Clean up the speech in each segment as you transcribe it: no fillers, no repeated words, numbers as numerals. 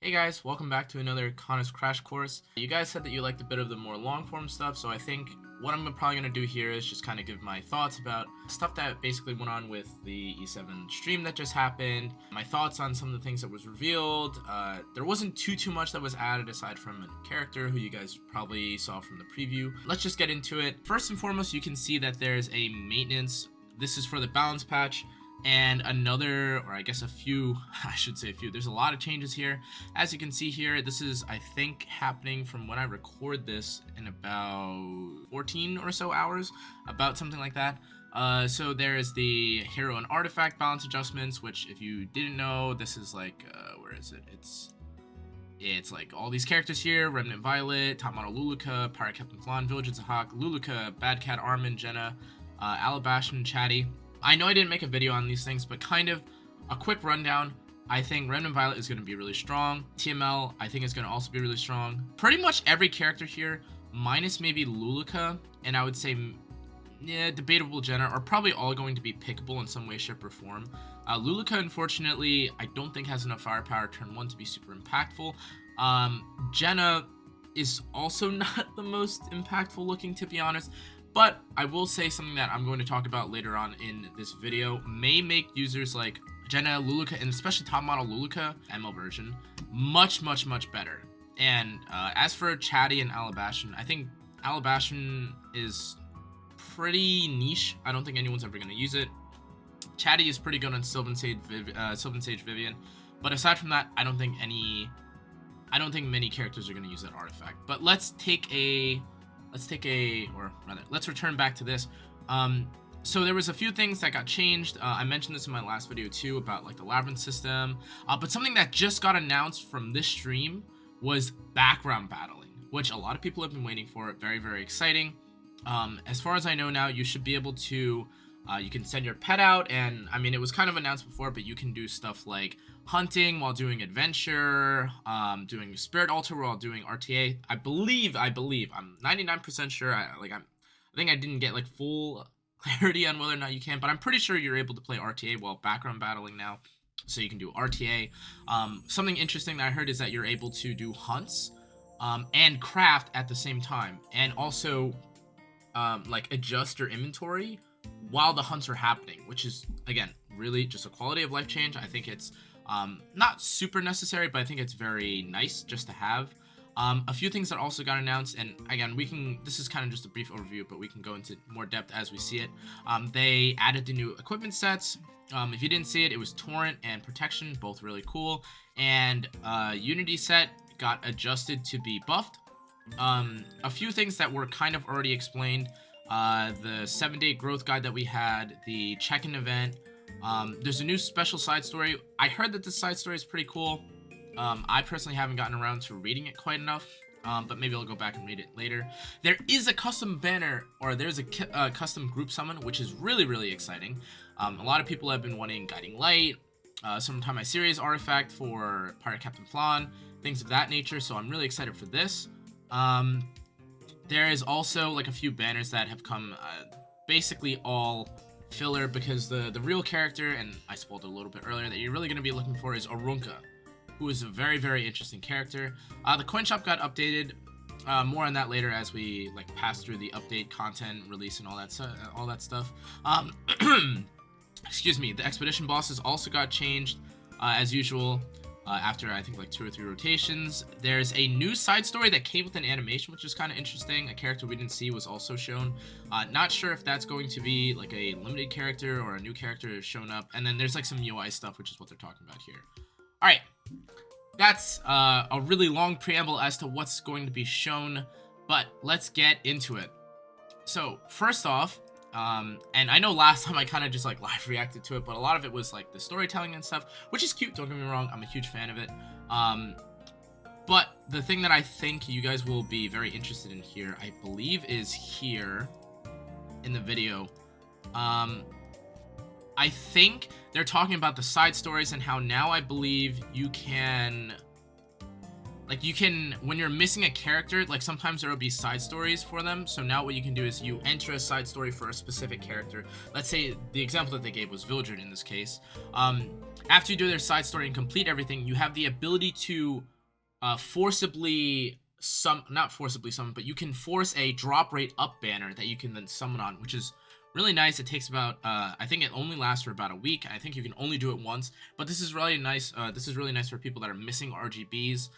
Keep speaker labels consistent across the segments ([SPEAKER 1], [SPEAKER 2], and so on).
[SPEAKER 1] Hey guys, welcome back to another Canna's Crash Course. You guys said that you liked a bit of the more long form stuff, so I think what I'm probably going to do here is just kind of give my thoughts about stuff that basically went on with the E7 stream that just happened, my thoughts on some of the things that was revealed. There wasn't too much that was added aside from a character who you guys probably saw from the preview. Let's just get into it. First and foremost, you can see that there's a maintenance. This is for the balance patch. And another, or I guess a few, I should say a few, there's a lot of changes here. As you can see here, this is, I think, happening from when I record this in about 14 or so hours, about something like that. So there's the hero and artifact balance adjustments, which if you didn't know, this is like, where is it? It's like all these characters here: Remnant Violet, Top Model Luluka, Pirate Captain Flan, Village of Hawk, Luluka, Bad Cat Armin, Jenna, Alabash, and Chatty. I know I didn't make a video on these things, but kind of a quick rundown. I think Remnant Violet is going to be really strong. TML, I think, is going to also be really strong. Pretty much every character here, minus maybe Luluka, and I would say, yeah, debatable Jenna, are probably all going to be pickable in some way, shape, or form. Luluka, unfortunately, I don't think has enough firepower turn 1 to be super impactful. Jenna is also not the most impactful looking, to be honest. But I will say something that I'm going to talk about later on in this video may make users like Jenna, Luluka, and especially top model Luluka, ML version, much better. And as for Chatty and Alabastion, I think Alabastion is pretty niche. I don't think anyone's ever going to use it. Chatty is pretty good on Sylvan Sage Vivian. But aside from that, I don't think many characters are going to use that artifact. But let's return back to this. So there was a few things that got changed. I mentioned this in my last video too about like the labyrinth system. But something that just got announced from this stream was background battling, which a lot of people have been waiting for. Very exciting. As far as I know now, you should be able to, you can send your pet out, and I mean, it was kind of announced before, but you can do stuff like hunting while doing adventure, doing spirit altar while doing RTA. I believe, I'm 99% sure. I think I didn't get like full clarity on whether or not you can, but I'm pretty sure you're able to play RTA while background battling now. So you can do RTA. Something interesting that I heard is that you're able to do hunts and craft at the same time, and also like adjust your inventory while the hunts are happening, which is, again, really just a quality of life change. I think it's not super necessary, but I think it's very nice just to have. A few things that also got announced, and again, this is kind of just a brief overview, but we can go into more depth as we see it. They added the new equipment sets. If you didn't see it, it was Torrent and Protection, both really cool. And Unity set got adjusted to be buffed. A few things that were kind of already explained. The 7-day growth guide that we had, the check-in event. There's a new special side story. I heard that this side story is pretty cool. I personally haven't gotten around to reading it quite enough, but maybe I'll go back and read it later. There is a custom banner, or there's a custom group summon, which is really exciting. A lot of people have been wanting Guiding Light, Summertime My Series artifact for Pirate Captain Flan, things of that nature, so I'm really excited for this. There is also like a few banners that have come, basically all filler, because the real character, and I spoiled it a little bit earlier, that you're really going to be looking for is Arunka, who is a very interesting character. The coin shop got updated. More on that later as we like pass through the update content release and all that stuff. Excuse me. The expedition bosses also got changed as usual. After I think like 2 or 3 rotations. There's a new side story that came with an animation, which is kind of interesting. A character we didn't see was also shown. Not sure if that's going to be like a limited character or a new character shown up. And then there's like some UI stuff, which is what they're talking about here. All right, that's a really long preamble as to what's going to be shown, but let's get into it. So first off, and I know last time I kind of just like live reacted to it, but a lot of it was like the storytelling and stuff, which is cute, don't get me wrong, I'm a huge fan of it. But the thing that I think you guys will be very interested in here, I believe, is here in the video. I think they're talking about the side stories and how now I believe you can like you can, when you're missing a character, like sometimes there will be side stories for them. So now what you can do is you enter a side story for a specific character. Let's say the example that they gave was Villager in this case. After you do their side story and complete everything, you have the ability to forcibly not forcibly summon, but you can force a drop rate up banner that you can then summon on, which is really nice. It takes about I think it only lasts for about a week. I think you can only do it once, but this is really nice. This is really nice for people that are missing RGBs.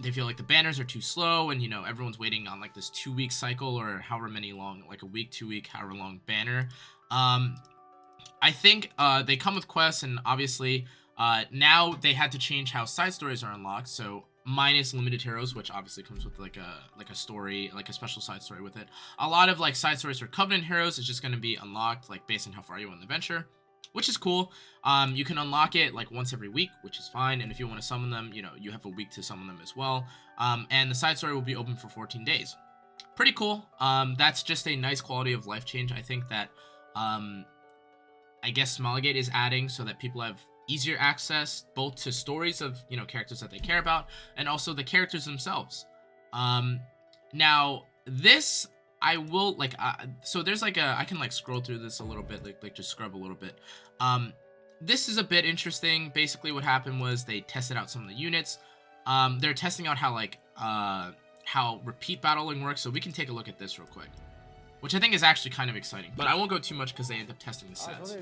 [SPEAKER 1] They feel like the banners are too slow, and you know, everyone's waiting on like this 2-week cycle or however many long, like a week, 2 week, however long banner. I think they come with quests, and obviously now they had to change how side stories are unlocked. So minus limited heroes, which obviously comes with like a story, like a special side story with it. A lot of like side stories for Covenant heroes is just going to be unlocked like based on how far you are in the adventure, which is cool. You can unlock it like once every week, which is fine. And if you want to summon them, you know, you have a week to summon them as well. And the side story will be open for 14 days. Pretty cool. That's just a nice quality of life change. I think that I guess Smilegate is adding so that people have easier access both to stories of, you know, characters that they care about, and also the characters themselves. Now this I will like so there's like I can like scroll through this a little bit, like just scrub a little bit. This is a bit interesting. Basically what happened was they tested out some of the units. They're testing out how like how repeat battling works, so we can take a look at this real quick, which I think is actually kind of exciting, but I won't go too much because they end up testing the sets.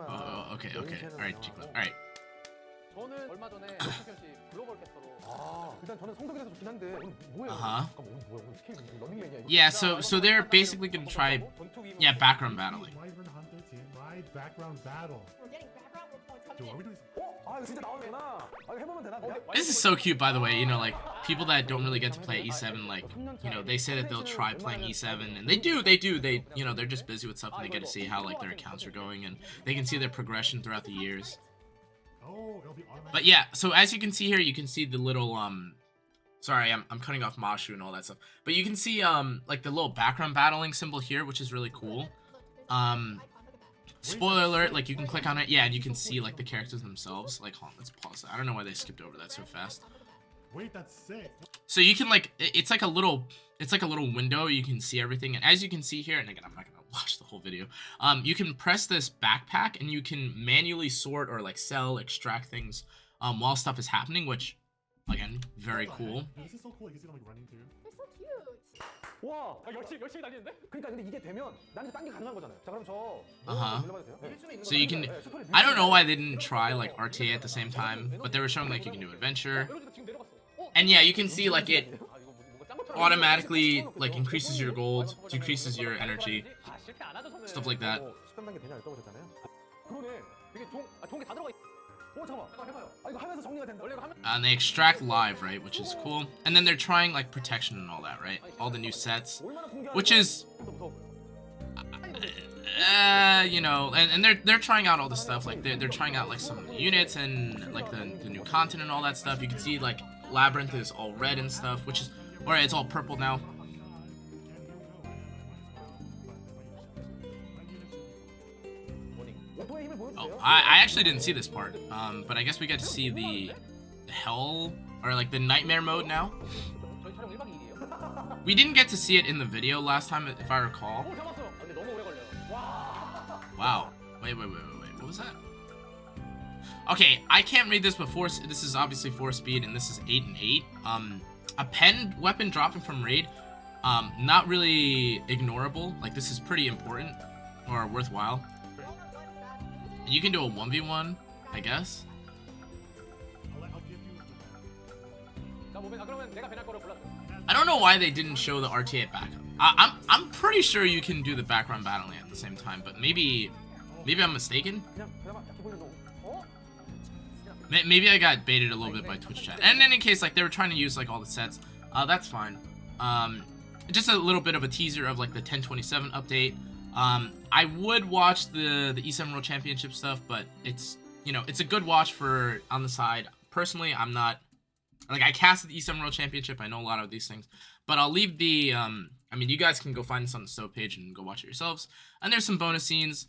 [SPEAKER 1] Oh, okay, alright, alright. Yeah, so they're basically gonna try, yeah, background battling. This is so cute, by the way. You know, like people that don't really get to play E7, like, you know, they say that they'll try playing E7, and they you know, they're just busy with stuff, and they get to see how like their accounts are going, and they can see their progression throughout the years. But yeah, so as you can see here, you can see the little sorry, I'm cutting off Mashu and all that stuff, but you can see like the little background battling symbol here, which is really cool. Spoiler alert, like you can click on it, yeah, and you can see like the characters themselves. Like, hold on, let's pause that. I don't know why they skipped over that so fast.
[SPEAKER 2] Wait, that's sick.
[SPEAKER 1] So you can like, it's like a little window. You can see everything, and as you can see here, and again, I'm not gonna watch the whole video. You can press this backpack, and you can manually sort or like sell, extract things while stuff is happening, which, again, very cool.
[SPEAKER 2] This is so cool. You can see them like running too.
[SPEAKER 3] They're so cute.
[SPEAKER 4] 와, 열심히 달리는데? 그러니까 근데 이게 되면 나한테 딴 게 가능한 거잖아요. 자, 그럼 저 눌러봐도 돼요?
[SPEAKER 1] So you can, I don't know why they didn't try like RTA at the same time, but they were showing like you can do adventure. And yeah, you can see like it automatically like increases your gold, decreases your energy, stuff like that.
[SPEAKER 4] 13단계 되냐 여쭤보셨잖아요. 그러네. 이게 좋은 게 다 들어가 있... 오, 잠깐만. 해봐요. 아, 이거 하면서 정리가 된다.
[SPEAKER 1] And they extract live, right, which is cool. And then they're trying like protection and all that, right? All the new sets, which is, you know, and they're trying out all the stuff. Like they're trying out like some of the units and like the new content and all that stuff. You can see like Labyrinth is all red and stuff, which is, or it's all purple now. Oh, I actually didn't see this part, but I guess we get to see the hell, or like the nightmare mode now. We didn't get to see it in the video last time, if I recall. Wow. Wait. What was that? Okay, I can't read this before. This is obviously 4 speed, and this is 8 and 8. A pen weapon dropping from raid, not really ignorable. Like, this is pretty important, or worthwhile. You can do a 1v1, I guess. I don't know why they didn't show the RTA backup. I'm pretty sure you can do the background battling at the same time, but maybe I'm mistaken. Maybe I got baited a little bit by Twitch chat. And in any case, like they were trying to use like all the sets. That's fine. Just a little bit of a teaser of like the 1027 update. I would watch the E7 World Championship stuff, but it's, you know, it's a good watch for on the side. Personally, I'm not, like, I casted the E7 World Championship. I know a lot of these things, but I'll leave the, I mean, you guys can go find this on the stove page and go watch it yourselves. And there's some bonus scenes.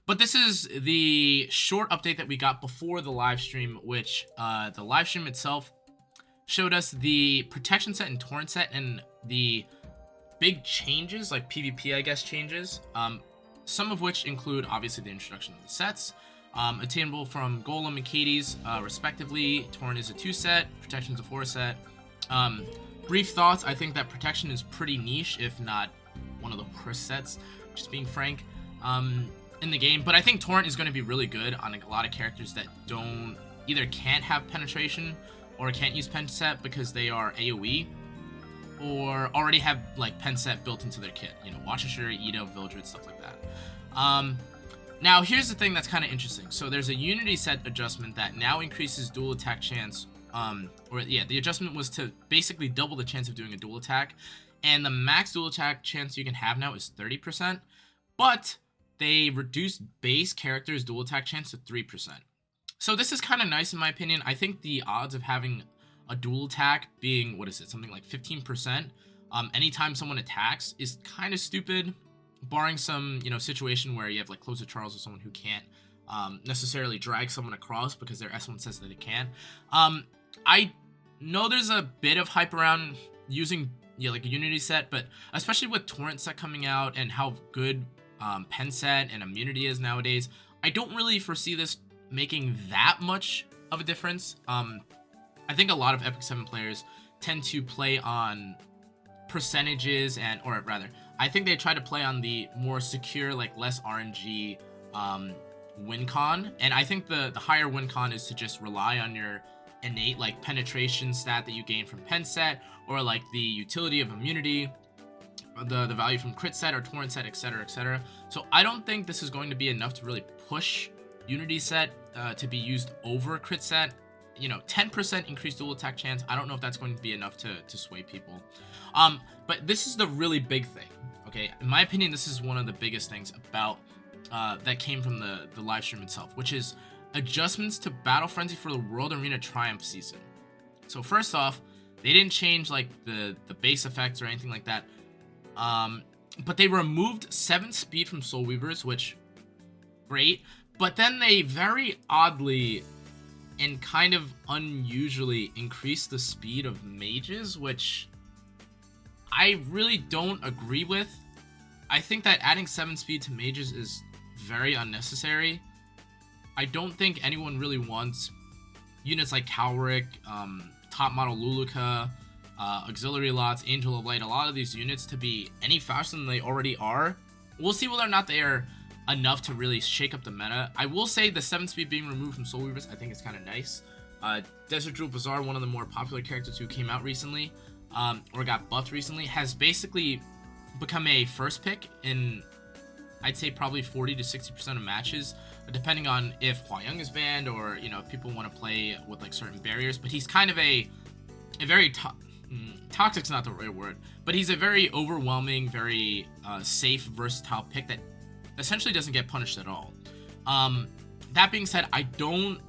[SPEAKER 1] But this is the short update that we got before the live stream, which the live stream itself showed us the protection set and torrent set and the big changes, like PvP, I guess, changes. Some of which include, obviously, the introduction of the sets. Attainable from Golem and Katie's, respectively. Torrent is a 2 set, Protection is a 4 set. Brief thoughts, I think that Protection is pretty niche, if not one of the worst sets, just being frank, in the game. But I think Torrent is going to be really good on a lot of characters that either can't have penetration or can't use pen set because they are AoE, or already have like pen set built into their kit. You know, Watcher, Edo, Vildred, stuff like that. Now here's the thing that's kind of interesting. So there's a Unity set adjustment that now increases dual attack chance. The adjustment was to basically double the chance of doing a dual attack, and the max dual attack chance you can have now is 30%. But they reduced base characters' dual attack chance to 3%. So this is kind of nice in my opinion. I think the odds of having a dual attack being, something like 15%, anytime someone attacks is kind of stupid, barring some, situation where you have like Closer Charles or someone who can't necessarily drag someone across because their S1 says that it can. I know there's a bit of hype around using, like a Unity set, but especially with Torrent set coming out and how good pen set and immunity is nowadays, I don't really foresee this making that much of a difference. I think a lot of EpicSeven players tend to play on percentages I think they try to play on the more secure, like less RNG win con, and I think the higher win con is to just rely on your innate like penetration stat that you gain from pen set, or like the utility of immunity, the value from crit set or torrent set, etc, etc. So I don't think this is going to be enough to really push Unity set to be used over crit set. 10% increased dual attack chance, I don't know if that's going to be enough to sway people. But this is the really big thing, okay? In my opinion, this is one of the biggest things about that came from the live stream itself, which is adjustments to Battle Frenzy for the World Arena Triumph season. So first off, they didn't change like the base effects or anything like that, but they removed 7 speed from Soul Weavers, which great, but then they very oddly and kind of unusually increased the speed of mages, which I really don't agree with. I think that adding 7 speed to mages is very unnecessary. I don't think anyone really wants units like Calric, top model Luluka, auxiliary lots, Angel of Light, a lot of these units to be any faster than they already are. We'll see whether or not they are enough to really shake up the meta. I will say the 7 speed being removed from Soul Weavers, I think is kind of nice. Desert Druid Bazaar, one of the more popular characters who came out recently, or got buffed recently, has basically become a first pick in, I'd say, probably 40 to 60% of matches, depending on if HWAYOUNG is banned or, if people want to play with like certain barriers. But he's kind of a very toxic's not the right word, but he's a very overwhelming, very safe, versatile pick that essentially doesn't get punished at all. That being said, I don't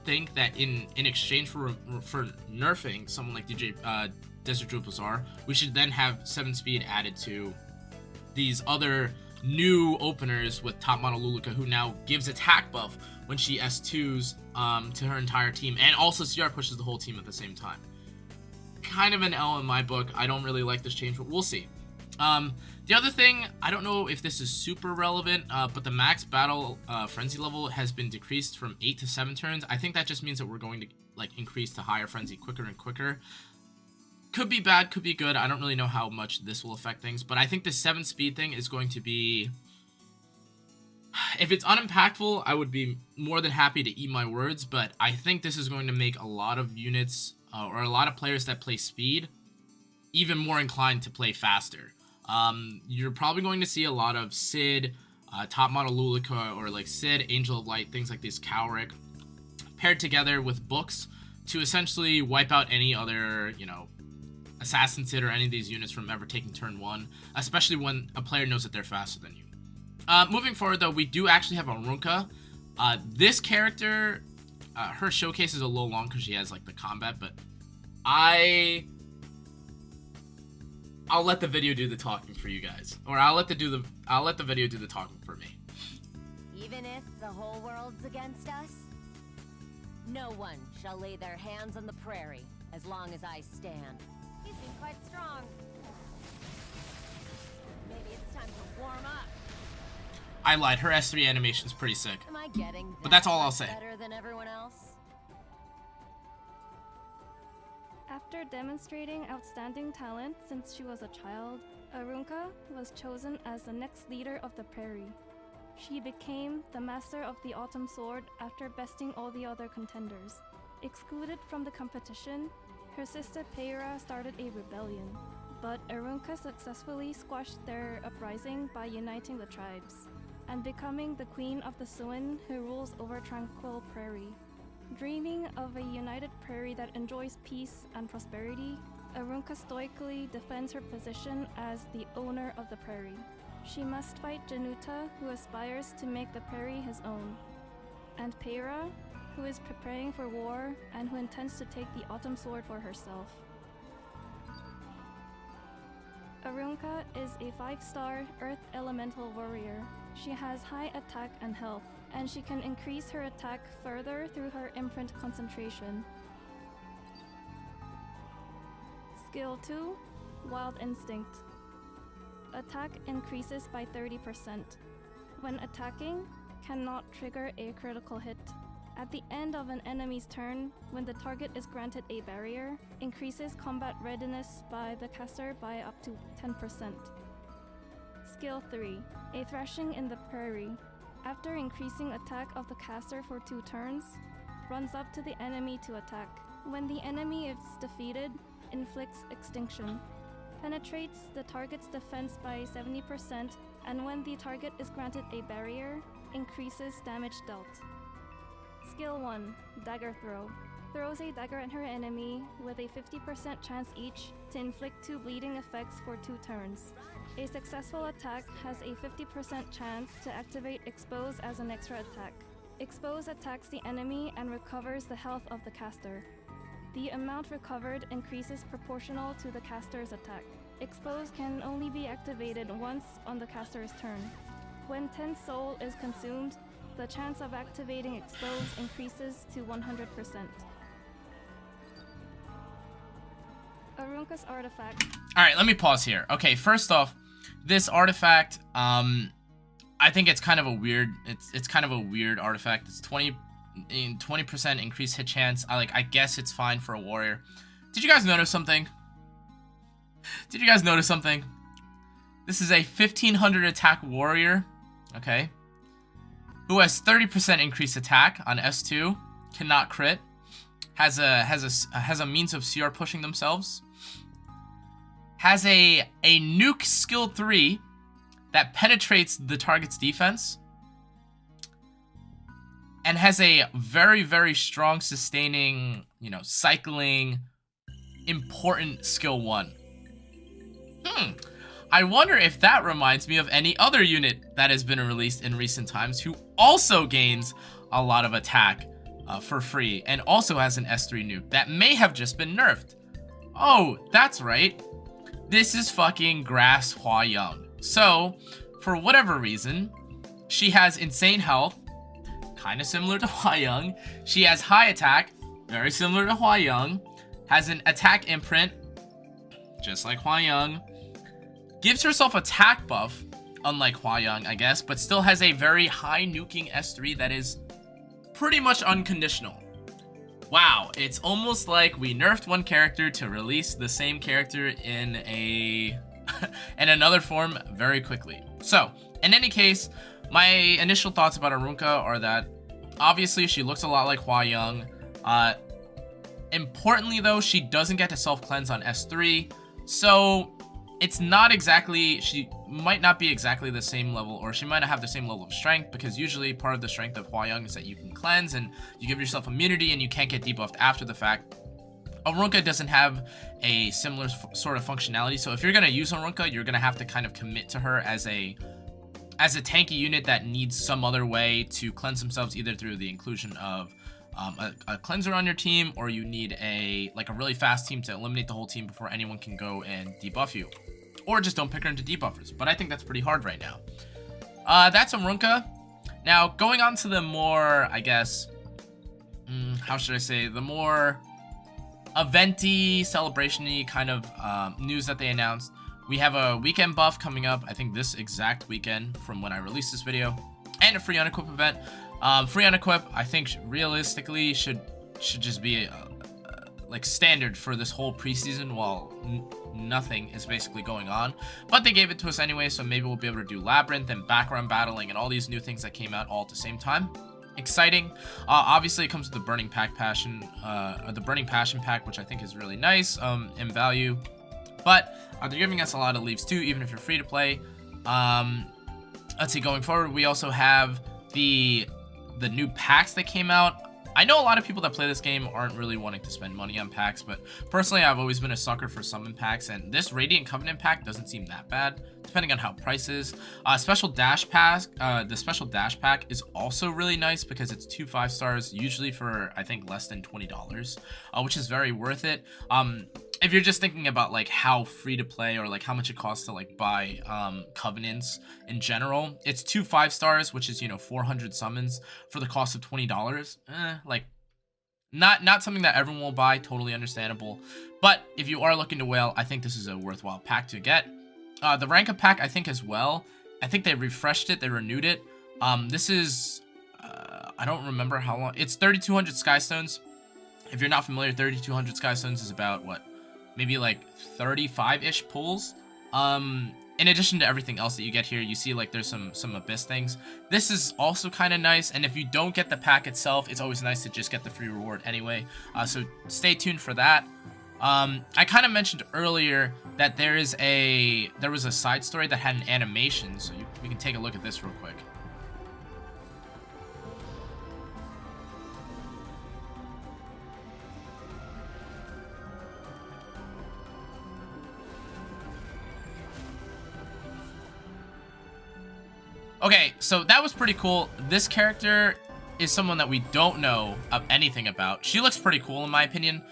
[SPEAKER 1] think that in exchange for nerfing someone like Desert Druid Bazaar, we should then have 7 speed added to these other new openers with top model Luluka, who now gives attack buff when she S2s to her entire team, and also CR pushes the whole team at the same time. Kind of an L in my book. I don't really like this change, but we'll see. The other thing, I don't know if this is super relevant, but the max battle frenzy level has been decreased from 8 to 7 turns. I think that just means that we're going to like increase to higher frenzy quicker and quicker. Could be bad, could be good. I don't really know how much this will affect things, but I think the 7 speed thing is going to be, if it's unimpactful, I would be more than happy to eat my words, but I think this is going to make a lot of units or a lot of players that play speed even more inclined to play faster. You're probably going to see a lot of Sid, top model Luluka, or like Sid, Angel of Light, things like these, Calric, paired together with books to essentially wipe out any other, Assassin Sid or any of these units from ever taking turn 1, especially when a player knows that they're faster than you. Moving forward, though, we do actually have Arunka. This character, her showcase is a little long because she has like the combat, but I'll let the video do the talking for you guys, or I'll let the video do the talking for me.
[SPEAKER 3] Even if the whole world's against us, no one shall lay their hands on the prairie as long as I stand. You seem quite strong. Maybe it's time to warm up.
[SPEAKER 1] I lied. Her S3 animation's pretty sick.
[SPEAKER 3] Am I getting
[SPEAKER 1] But that's all I'll say.
[SPEAKER 3] better than everyone else?
[SPEAKER 5] After demonstrating outstanding talent since she was a child, Arunka was chosen as the next leader of the prairie. She became the master of the Autumn Sword after besting all the other contenders. Excluded from the competition, her sister Peira started a rebellion, but Arunka successfully squashed their uprising by uniting the tribes and becoming the queen of the Suin who rules over Tranquil Prairie. Dreaming of a united prairie that enjoys peace and prosperity, Arunka stoically defends her position as the owner of the prairie. She must fight Januta, who aspires to make the prairie his own, and Peira, who is preparing for war and who intends to take the Autumn Sword for herself. Arunka is a 5-star Earth Elemental warrior. She has high attack and health, and she can increase her attack further through her imprint concentration. Skill 2, Wild Instinct. Attack increases by 30%. When attacking, cannot trigger a critical hit. At the end of an enemy's turn, when the target is granted a barrier, increases combat readiness by the caster by up to 10%. Skill 3, A Thrashing in the Prairie. After increasing attack of the caster for 2 turns, runs up to the enemy to attack. When the enemy is defeated, inflicts extinction. Penetrates the target's defense by 70%, and when the target is granted a barrier, increases damage dealt. Skill 1, Dagger Throw. Throws a dagger at her enemy with a 50% chance each to inflict 2 bleeding effects for 2 turns. A successful attack has a 50% chance to activate Expose as an extra attack. Expose attacks the enemy and recovers the health of the caster. The amount recovered increases proportional to the caster's attack. Expose can only be activated once on the caster's turn. When 10 soul is consumed, the chance of activating Expose increases to 100%. Arunka's artifact.
[SPEAKER 1] Alright, let me pause here. Okay, first off, this artifact, I think it's kind of a weird, it's kind of a weird artifact. It's 20% increased hit chance. I guess it's fine for a warrior. Did you guys notice something? Did you guys notice something? This is a 1500 attack warrior, okay, who has 30% increased attack on S2, cannot crit, has a means of CR pushing themselves, has a nuke skill 3 that penetrates the target's defense, and has a very, very strong sustaining, cycling, important skill 1. I wonder if that reminds me of any other unit that has been released in recent times who also gains a lot of attack for free and also has an S3 nuke that may have just been nerfed. Oh, that's right. This is fucking Grass HWAYOUNG. So, for whatever reason, she has insane health, kind of similar to HWAYOUNG. She has high attack, very similar to HWAYOUNG. Has an attack imprint, just like HWAYOUNG. Gives herself attack buff, unlike HWAYOUNG, I guess, but still has a very high nuking S3 that is pretty much unconditional. Wow, it's almost like we nerfed one character to release the same character in another form very quickly. So, in any case, my initial thoughts about Arunka are that obviously she looks a lot like HWAYOUNG. Importantly though, she doesn't get to self-cleanse on S3, so it's not exactly, she might not be exactly the same level, or she might not have the same level of strength, because usually part of the strength of HWAYOUNG is that you can cleanse and you give yourself immunity and you can't get debuffed after the fact. Arunka doesn't have a similar sort of functionality, so if you're going to use Arunka, you're going to have to kind of commit to her as a tanky unit that needs some other way to cleanse themselves, either through the inclusion of a cleanser on your team, or you need a really fast team to eliminate the whole team before anyone can go and debuff you. Or just don't pick her into debuffers, but I think that's pretty hard right now. That's Arunka. Now, going on to the more, I guess, how should I say, the more eventy, celebration-y kind of news that they announced. We have a weekend buff coming up, I think this exact weekend from when I released this video, and a free unequip event. Free unequip, I think realistically should just be like standard for this whole preseason while nothing is basically going on, but they gave it to us anyway, so maybe we'll be able to do labyrinth and background battling and all these new things that came out all at the same time. Exciting. Obviously it comes with the burning passion pack, which I think is really nice in value, but they're giving us a lot of leaves too, even if you're free to play. Let's see, going forward, we also have the new packs that came out. I know a lot of people that play this game aren't really wanting to spend money on packs, but personally, I've always been a sucker for summon packs, and this Radiant Covenant pack doesn't seem that bad, depending on how price is. Special Dash Pack, the Special Dash Pack is also really nice because it's 2 5-stars, usually for, I think, less than $20, which is very worth it. If you're just thinking about like how free to play or like how much it costs to like buy covenants in general, it's 2 5-stars, which is, you know, 400 summons for the cost of $20. Like not something that everyone will buy, totally understandable, but if you are looking to whale, I think this is a worthwhile pack to get. The rank up pack, I think, as well, I think they refreshed it, they renewed it. This is I don't remember how long. It's 3200 skystones. If you're not familiar, 3200 skystones is about what, maybe like 35-ish pulls. In addition to everything else that you get here, you see like there's some abyss things. This is also kind of nice, and if you don't get the pack itself, it's always nice to just get the free reward anyway, so stay tuned for that. I kind of mentioned earlier that there was a side story that had an animation, so we can take a look at this real quick. Okay, so that was pretty cool. This character is someone that we don't know of anything about. She looks pretty cool in my opinion.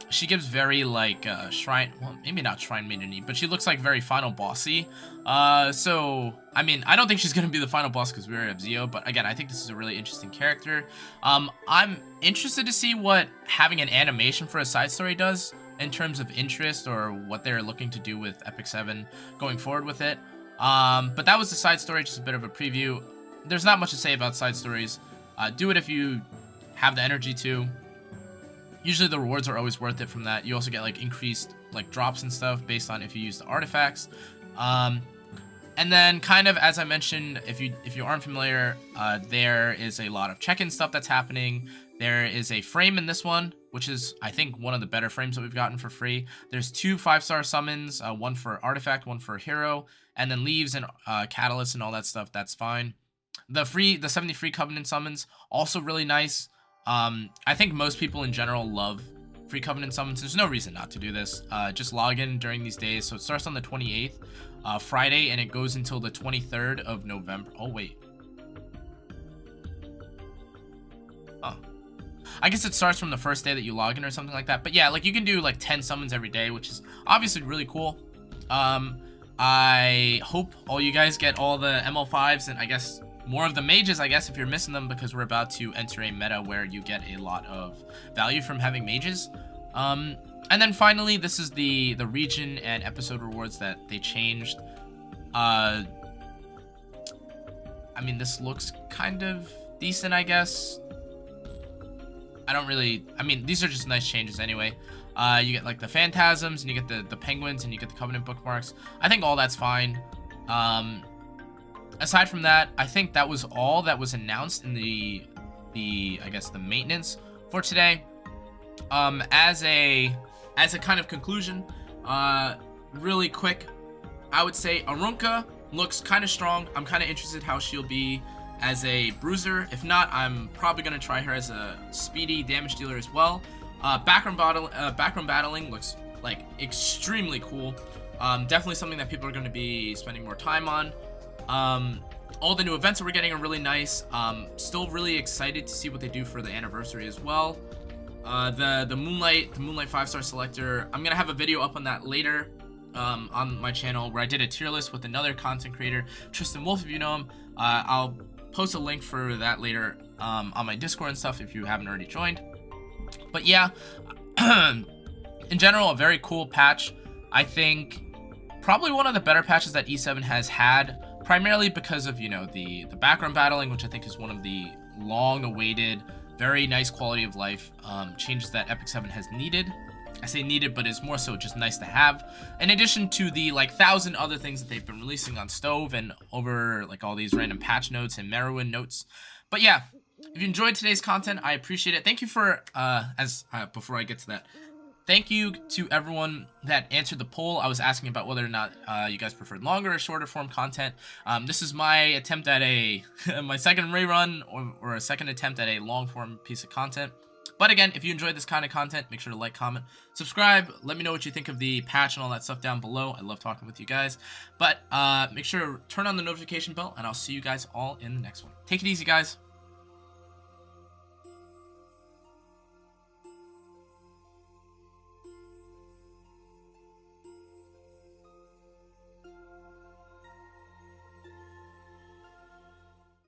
[SPEAKER 1] She gives very like shrine, well, maybe not shrine maiden-y, but she looks like very final bossy. So I mean, I don't think she's gonna be the final boss because we already have Zio, but again, I think this is a really interesting character. I'm interested to see what having an animation for a side story does in terms of interest, or what they're looking to do with EpicSeven going forward with it. But that was the side story, just a bit of a preview. There's not much to say about side stories. Do it if you have the energy to. Usually the rewards are always worth it from that. You also get like increased like drops and stuff based on if you use the artifacts. And then kind of as I mentioned, if you aren't familiar, there is a lot of check-in stuff that's happening. There is a frame in this one, which is, I think, one of the better frames that we've gotten for free. There's 2 5-star summons, one for artifact, one for hero, and then leaves and catalysts and all that stuff. That's fine. The 70 free covenant summons, also really nice. I think most people in general love free covenant summons. There's no reason not to do this. Just log in during these days. So it starts on the 28th, Friday, and it goes until the 23rd of November. Oh, wait. Oh. I guess it starts from the first day that you log in or something like that. But yeah, like you can do like 10 summons every day, which is obviously really cool. I hope all you guys get all the ML5s and I guess more of the mages, I guess, if you're missing them, because we're about to enter a meta where you get a lot of value from having mages. And then finally, this is the region and episode rewards that they changed. I mean, this looks kind of decent, I guess. I mean, these are just nice changes anyway. You get like the phantasms, and you get the penguins, and you get the covenant bookmarks. I think all that's fine. Aside from that, I think that was all that was announced in the I guess the maintenance for today. As a kind of conclusion, really quick, I would say Arunka looks kind of strong. I'm kind of interested how she'll be as a bruiser. If not, I'm probably gonna try her as a speedy damage dealer as well. Background battling looks like extremely cool. Definitely something that people are going to be spending more time on. All the new events that we're getting are really nice. Still really excited to see what they do for the anniversary as well. The Moonlight 5-star selector, I'm gonna have a video up on that later on my channel where I did a tier list with another content creator, Tristan Wolf, if you know him. I'll post a link for that later on my Discord and stuff if you haven't already joined. But yeah, in general, a very cool patch. I think probably one of the better patches that E7 has had, primarily because of, you know, the background battling, which I think is one of the long-awaited, very nice quality of life changes that EpicSeven has needed. I say needed, but it's more so just nice to have, in addition to the like 1,000 other things that they've been releasing on Stove and over like all these random patch notes and Merowin notes. But yeah, if you enjoyed today's content, I appreciate it. Thank you for before I get to that, thank you to everyone that answered the poll. I was asking about whether or not you guys preferred longer or shorter form content. This is my attempt at my second rerun or a second attempt at a long form piece of content. But again, if you enjoyed this kind of content, make sure to like, comment, subscribe. Let me know what you think of the patch and all that stuff down below. I love talking with you guys. But make sure to turn on the notification bell, and I'll see you guys all in the next one. Take it easy, guys.